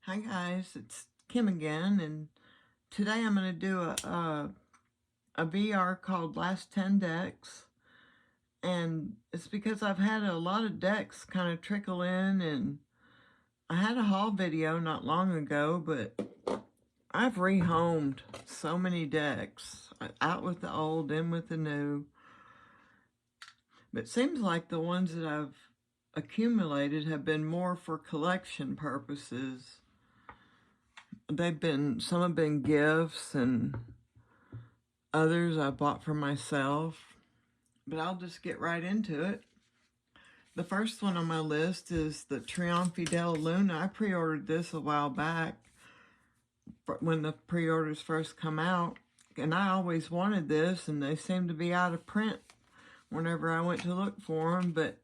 Hi guys, it's Kim again, and today I'm going to do a VR called Last 10 Decks, and it's because I've had a lot of decks kind of trickle in, and I had a haul video not long ago, but I've rehomed so many decks, out with the old, in with the new, but it seems like the ones that I've accumulated have been more for collection purposes. Some have been gifts, and others I bought for myself, but I'll just get right into it. The first one on my list is the Trionfi della Luna. I pre-ordered this a while back when the pre-orders first come out, and I always wanted this, and they seem to be out of print whenever I went to look for them, but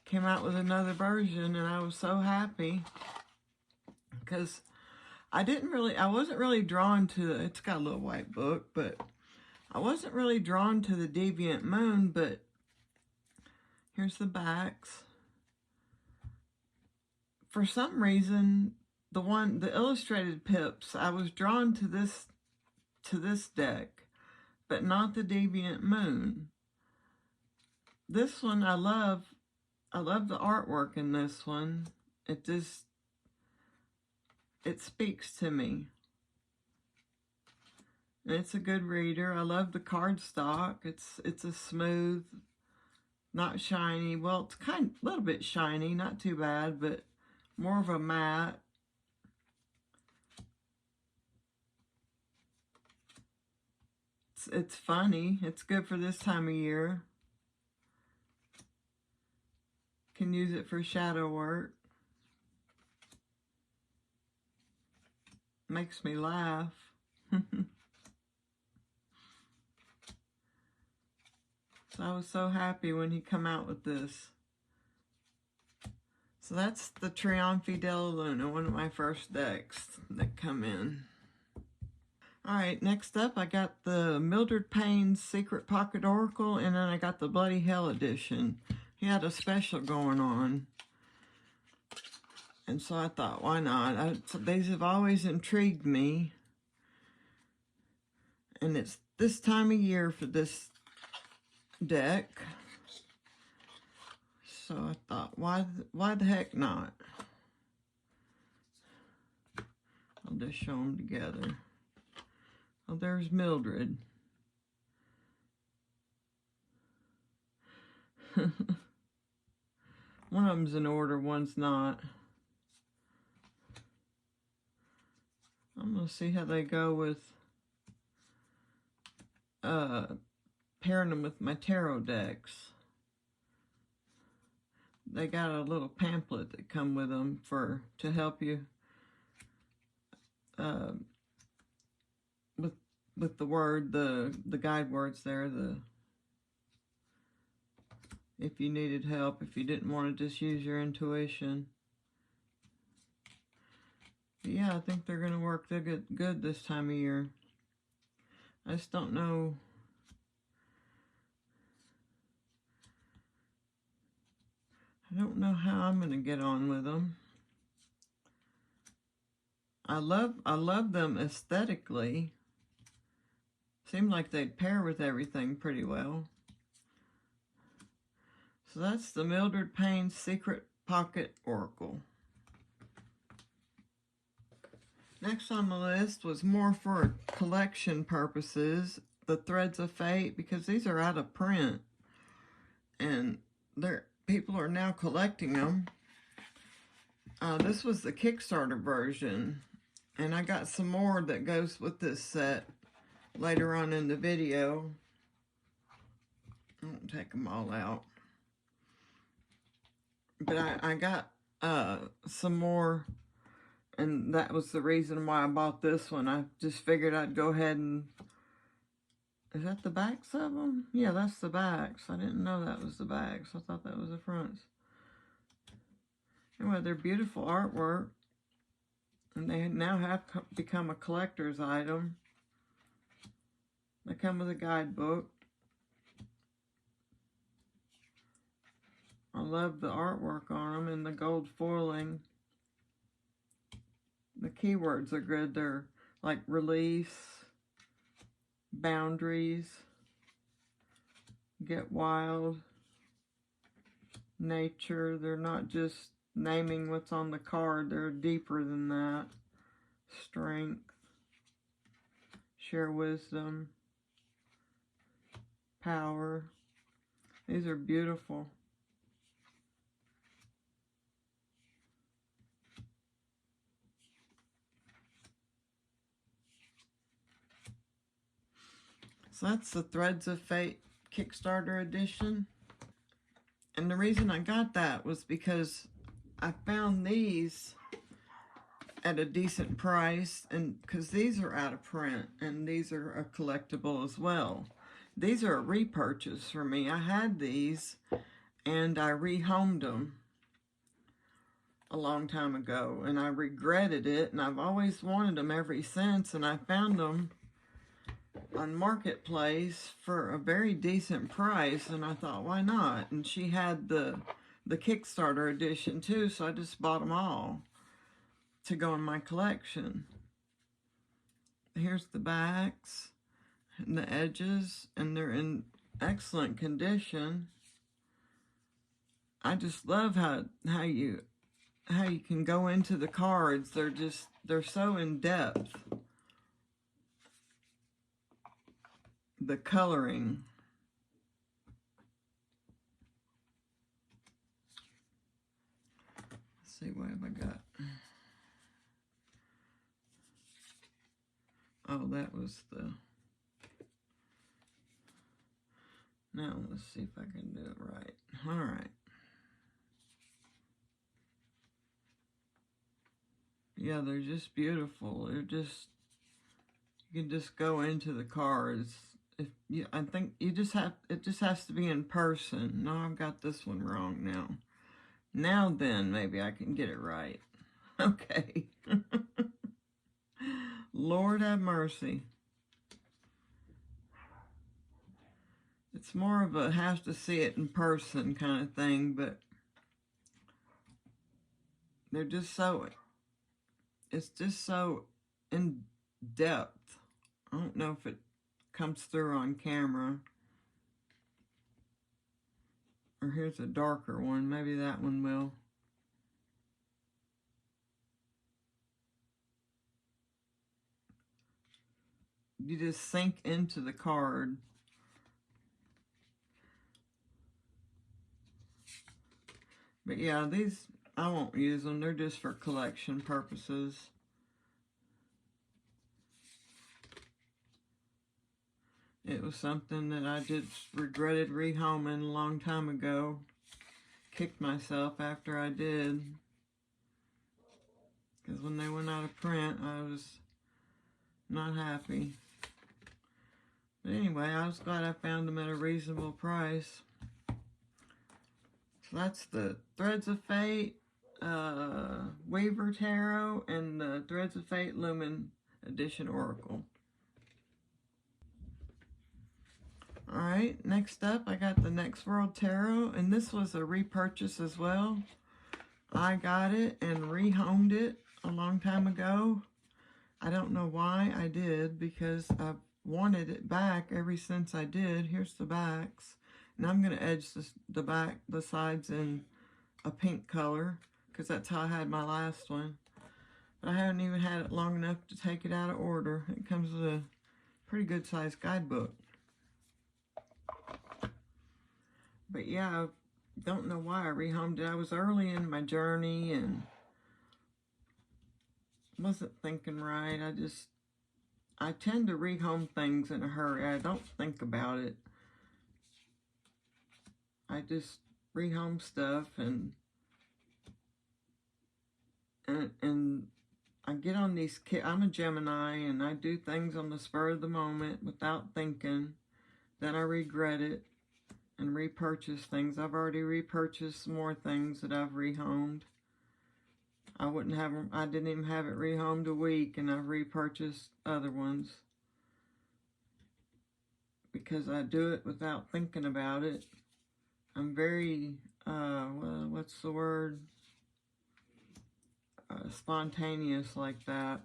came out with another version, and I was so happy because I wasn't really drawn to, it's got a little white book, but I wasn't really drawn to the Deviant Moon, but here's the backs. For some reason, the illustrated pips, I was drawn to this deck, but not the Deviant Moon. This one I love the artwork in this one. It speaks to me. And it's a good reader. I love the cardstock. It's a smooth, not shiny. Well, it's a little bit shiny, not too bad, but more of a matte. It's funny. It's good for this time of year. Can use it for shadow work. Makes me laugh. So I was so happy when he come out with this. So that's the Trionfi della Luna, one of my first decks that come in. Alright, next up I got the Mildred Payne's Secret Pocket Oracle, and then I got the Bloody Hell edition. He had a special going on. And so I thought, why not? These have always intrigued me. And it's this time of year for this deck. So I thought, why the heck not? I'll just show them together. Oh, there's Mildred. One of them's in order, one's not. I'm going to see how they go with pairing them with my tarot decks. They got a little pamphlet that come with them to help you with the guide words there, if you needed help, if you didn't want to just use your intuition. But yeah, I think they're going to work good this time of year. I just don't know. I don't know how I'm going to get on with them. I love them aesthetically. Seem like they'd pair with everything pretty well. So that's the Mildred Payne's Secret Pocket Oracle. Next on the list was more for collection purposes, the Threads of Fate, because these are out of print. And people are now collecting them. This was the Kickstarter version. And I got some more that goes with this set later on in the video. I won't take them all out. But I got some more, and that was the reason why I bought this one. I just figured I'd go ahead and... Is that the backs of them? Yeah, that's the backs. I didn't know that was the backs. I thought that was the fronts. Anyway, they're beautiful artwork. And they now have become a collector's item. They come with a guidebook. I love the artwork on them and the gold foiling. The keywords are good. They're like release, boundaries, get wild, nature. They're not just naming what's on the card. They're deeper than that. Strength, share wisdom, power. These are beautiful. So that's the Threads of Fate Kickstarter edition. And the reason I got that was because I found these at a decent price, and because these are out of print and these are a collectible as well. These are a repurchase for me. I had these and I rehomed them a long time ago and I regretted it, and I've always wanted them ever since, and I found them on Marketplace for a very decent price, and I thought, why not? And she had the Kickstarter edition too, so I just bought them all to go in my collection. Here's the backs and the edges, and they're in excellent condition. I just love how you can go into the cards. They're so in depth. The coloring. Let's see, what have I got? Oh, that was the... Now, let's see if I can do it right. All right. Yeah, they're just beautiful. They're just... You can just go into the cards. I think you just have... It just has to be in person. No, I've got this one wrong now. Now then, maybe I can get it right. Okay. Lord have mercy. It's more of a have to see it in person kind of thing, but they're just so, it's just so in depth. I don't know if it comes through on camera. Or here's a darker one. Maybe that one will. You just sink into the card. But yeah, these, I won't use them. They're just for collection purposes. It was something that I just regretted rehoming a long time ago. Kicked myself after I did. Because when they went out of print, I was not happy. But anyway, I was glad I found them at a reasonable price. So that's the Threads of Fate Weaver Tarot and the Threads of Fate Lumen Edition Oracle. Alright, next up I got the Next World Tarot, and this was a repurchase as well. I got it and rehomed it a long time ago. I don't know why I did, because I've wanted it back ever since I did. Here's the backs. And I'm going to edge the sides in a pink color, because that's how I had my last one. But I haven't even had it long enough to take it out of order. It comes with a pretty good sized guidebook. But yeah, I don't know why I rehomed it. I was early in my journey and wasn't thinking right. I tend to rehome things in a hurry. I don't think about it. I just rehome stuff and I get on these I'm a Gemini, and I do things on the spur of the moment without thinking. Then I regret it and repurchase things. I've already repurchased more things that I've rehomed. I didn't even have it rehomed a week, and I've repurchased other ones because I do it without thinking about it. I'm very, what's the word? spontaneous like that.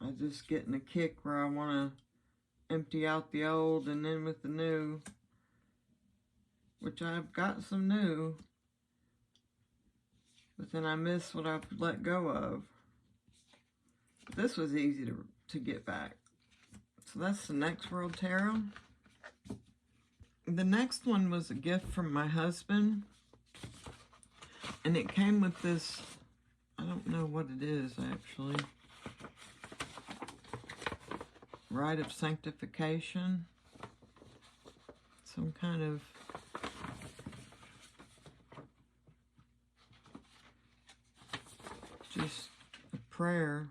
I just getting a kick where I want to empty out the old and in with the new, which I've got some new, but then I miss what I've let go of. This was easy to get back. So that's the Next World Tarot. The next one was a gift from my husband, and it came with this, I don't know what it is actually, Rite of Sanctification, some kind of just a prayer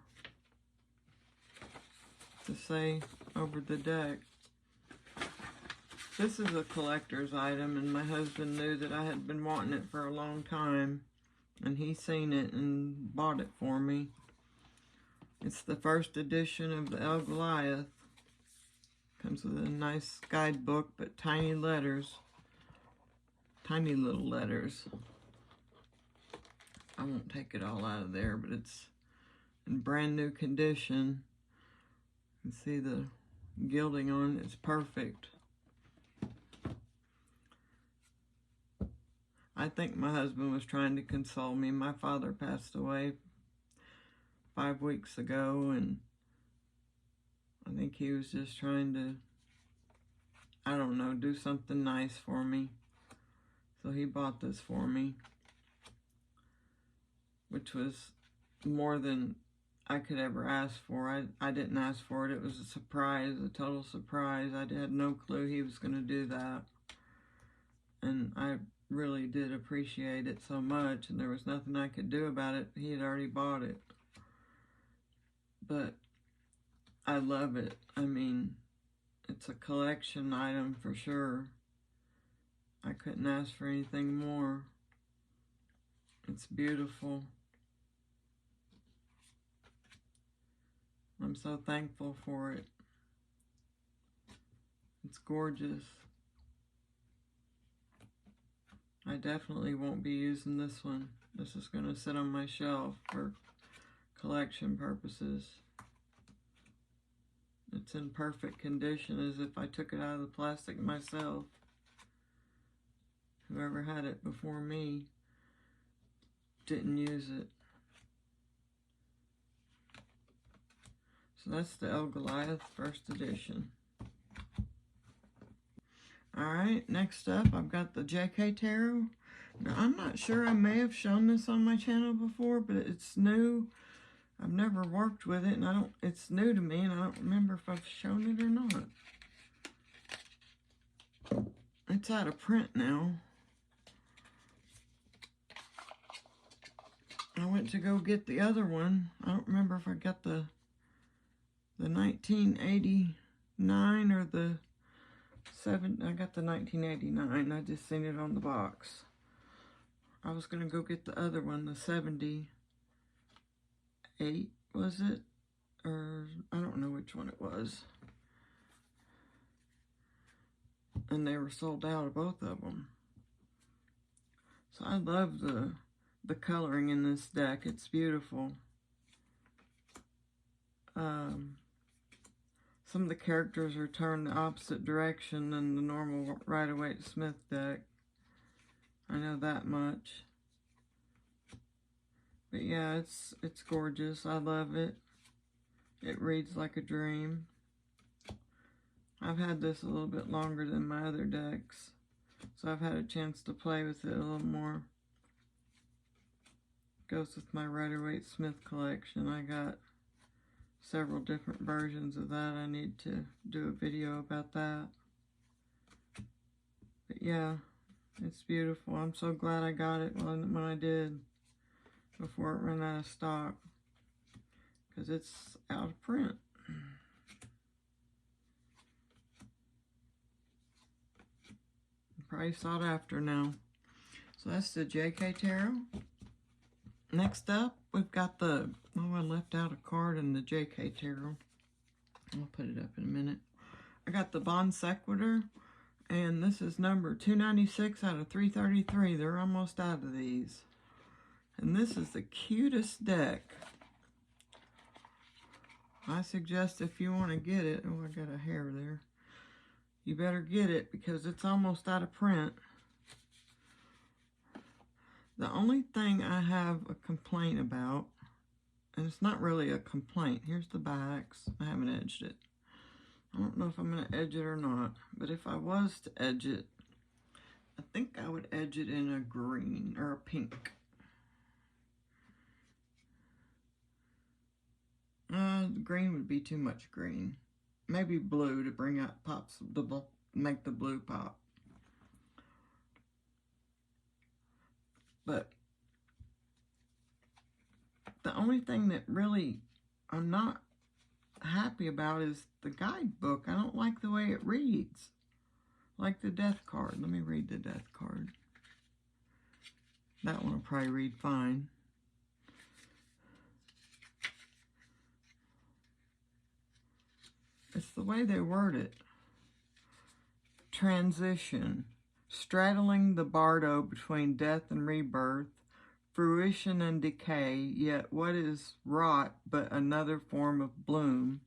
to say over the deck. This is a collector's item, and my husband knew that I had been wanting it for a long time, and he seen it and bought it for me. It's the first edition of the El Goliath. Comes with a nice guidebook, but tiny letters. Tiny little letters. I won't take it all out of there, but it's in brand new condition. You can see the gilding on it. It's perfect. I think my husband was trying to console me. My father passed away 5 weeks ago, and I think he was just trying to, I don't know, do something nice for me. So he bought this for me, which was more than I could ever ask for. I didn't ask for it. It was a surprise, a total surprise. I had no clue he was going to do that. And I really did appreciate it so much, and there was nothing I could do about it. He had already bought it. But I love it. I mean, it's a collection item for sure. I couldn't ask for anything more. It's beautiful. I'm so thankful for it. It's gorgeous. I definitely won't be using this one. This is going to sit on my shelf for collection purposes. It's in perfect condition, as if I took it out of the plastic myself. Whoever had it before me didn't use it. So that's the El Goliath first edition. Alright, next up I've got the JK Tarot. Now I'm not sure, I may have shown this on my channel before, but it's new. I've never worked with it, and it's new to me, and I don't remember if I've shown it or not. It's out of print now. I went to go get the other one. I don't remember if I got the 1989 or the I got the 1989. I just seen it on the box. I was gonna go get the other one, the 78, was it? Or I don't know which one it was. And they were sold out of both of them. So I love the coloring in this deck. It's beautiful. Some of the characters are turned the opposite direction than the normal Rider-Waite-Smith deck. I know that much. But yeah, it's gorgeous. I love it. It reads like a dream. I've had this a little bit longer than my other decks, so I've had a chance to play with it a little more. Goes with my Rider-Waite-Smith collection. I got several different versions of that. I need to do a video about that. But yeah, it's beautiful. I'm so glad I got it when I did, before it ran out of stock, because it's out of print. Probably sought after now. So that's the JK Tarot. Next up, we've got the, oh, I left out a card in the JK Tarot. I'll put it up in a minute. I got the Bon Sequitur, and this is number 296 out of 333. They're almost out of these. And this is the cutest deck. I suggest if you want to get it, oh, I got a hair there. You better get it because it's almost out of print. The only thing I have a complaint about, and it's not really a complaint. Here's the backs. I haven't edged it. I don't know if I'm going to edge it or not, but if I was to edge it, I think I would edge it in a green or a pink. Green would be too much green. Maybe blue to bring out make the blue pop. But the only thing that really I'm not happy about is the guidebook. I don't like the way it reads. Like the death card. Let me read the death card. That one will probably read fine. It's the way they word it. Transition. Straddling the bardo between death and rebirth, fruition and decay, yet what is rot but another form of bloom?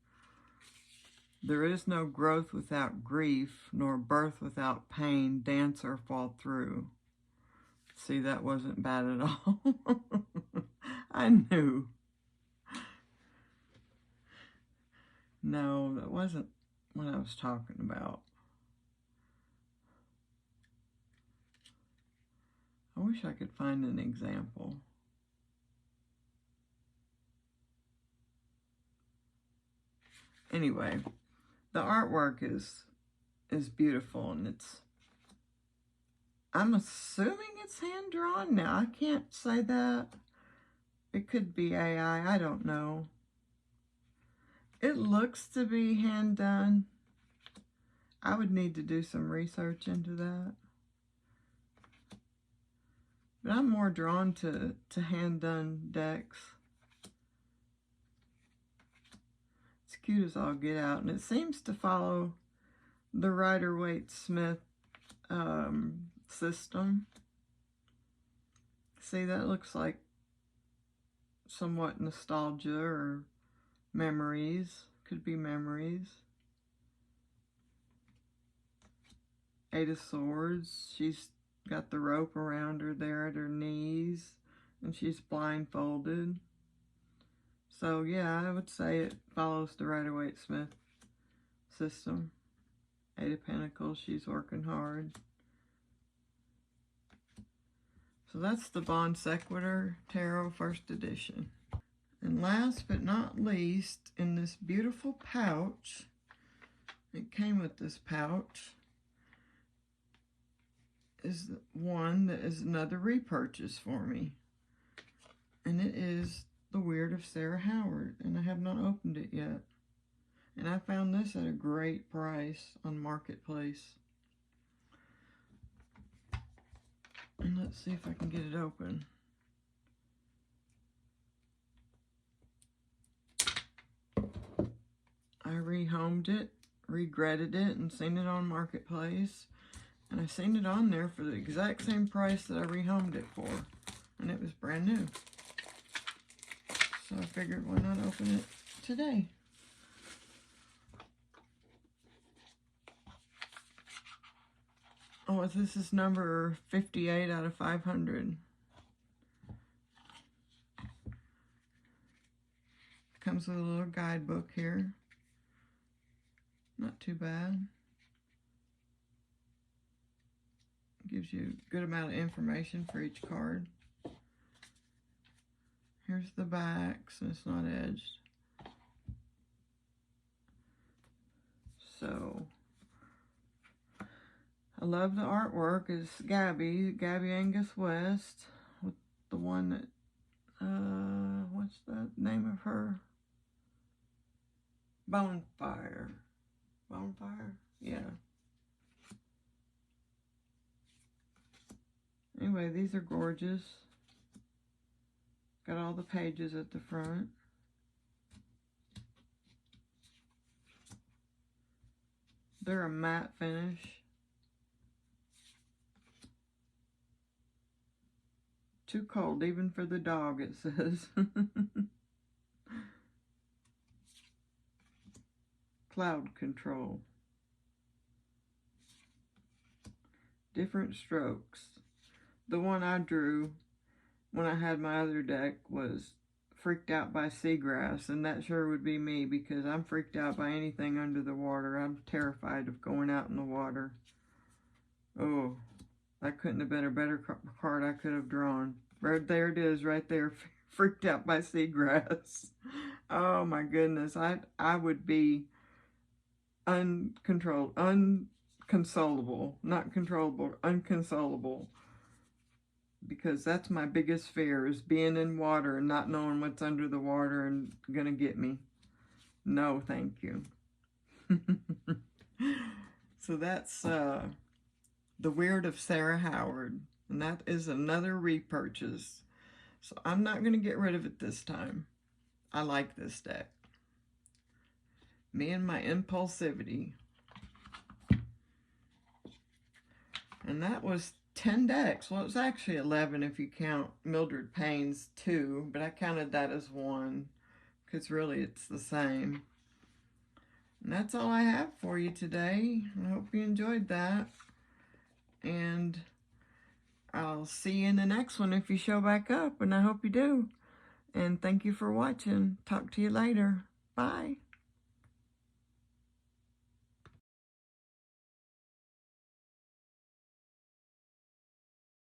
There is no growth without grief, nor birth without pain, dance or fall through. See, that wasn't bad at all. I knew. No, that wasn't what I was talking about. I wish I could find an example. Anyway, the artwork is beautiful, and I'm assuming it's hand-drawn. Now, I can't say that. It could be AI, I don't know. It looks to be hand-done. I would need to do some research into that. But I'm more drawn to hand-done decks. It's cute as all get out, and it seems to follow the Rider-Waite-Smith system. See, that looks like somewhat nostalgia or memories. Could be memories. Eight of Swords. She's got the rope around her there at her knees, and she's blindfolded. So yeah, I would say it follows the Rider-Waite-Smith system. Eight of Pentacles, she's working hard. So that's the Bon Sequitur Tarot First Edition. And last but not least, in this beautiful pouch, it came with this pouch, is one that is another repurchase for me. And it is The Weird of Sarah Howard, and I have not opened it yet. And I found this at a great price on Marketplace. And let's see if I can get it open. I rehomed it, regretted it, and seen it on Marketplace. And I seen it on there for the exact same price that I rehomed it for. And it was brand new. So I figured, why not open it today? Oh, this is number 58 out of 500. Comes with a little guidebook here. Not too bad. Gives you a good amount of information for each card. Here's the back, so it's not edged. So, I love the artwork. It's Gabby Angus West, with the one that, what's the name of her? Bonfire. Yeah. Anyway, these are gorgeous. Got all the pages at the front. They're a matte finish. too cold, even for the dog, it says. Cloud control. Different strokes. The one I drew when I had my other deck was freaked out by seagrass, and that sure would be me, because I'm freaked out by anything under the water. I'm terrified of going out in the water. Oh, that couldn't have been a better card I could have drawn. Right there it is, right there. Freaked out by seagrass. Oh my goodness, I would be unconsolable, not controllable, unconsolable, because that's my biggest fear, is being in water and not knowing what's under the water and gonna get me. No, thank you. So that's The Weird of Sarah Howard, and that is another repurchase. So I'm not going to get rid of it this time. I like this deck. Me and my impulsivity. And that was 10 decks. Well, it was actually 11 if you count Mildred Payne's 2, but I counted that as 1, because really it's the same. And that's all I have for you today. I hope you enjoyed that. And I'll see you in the next one if you show back up, and I hope you do. And thank you for watching. Talk to you later. Bye.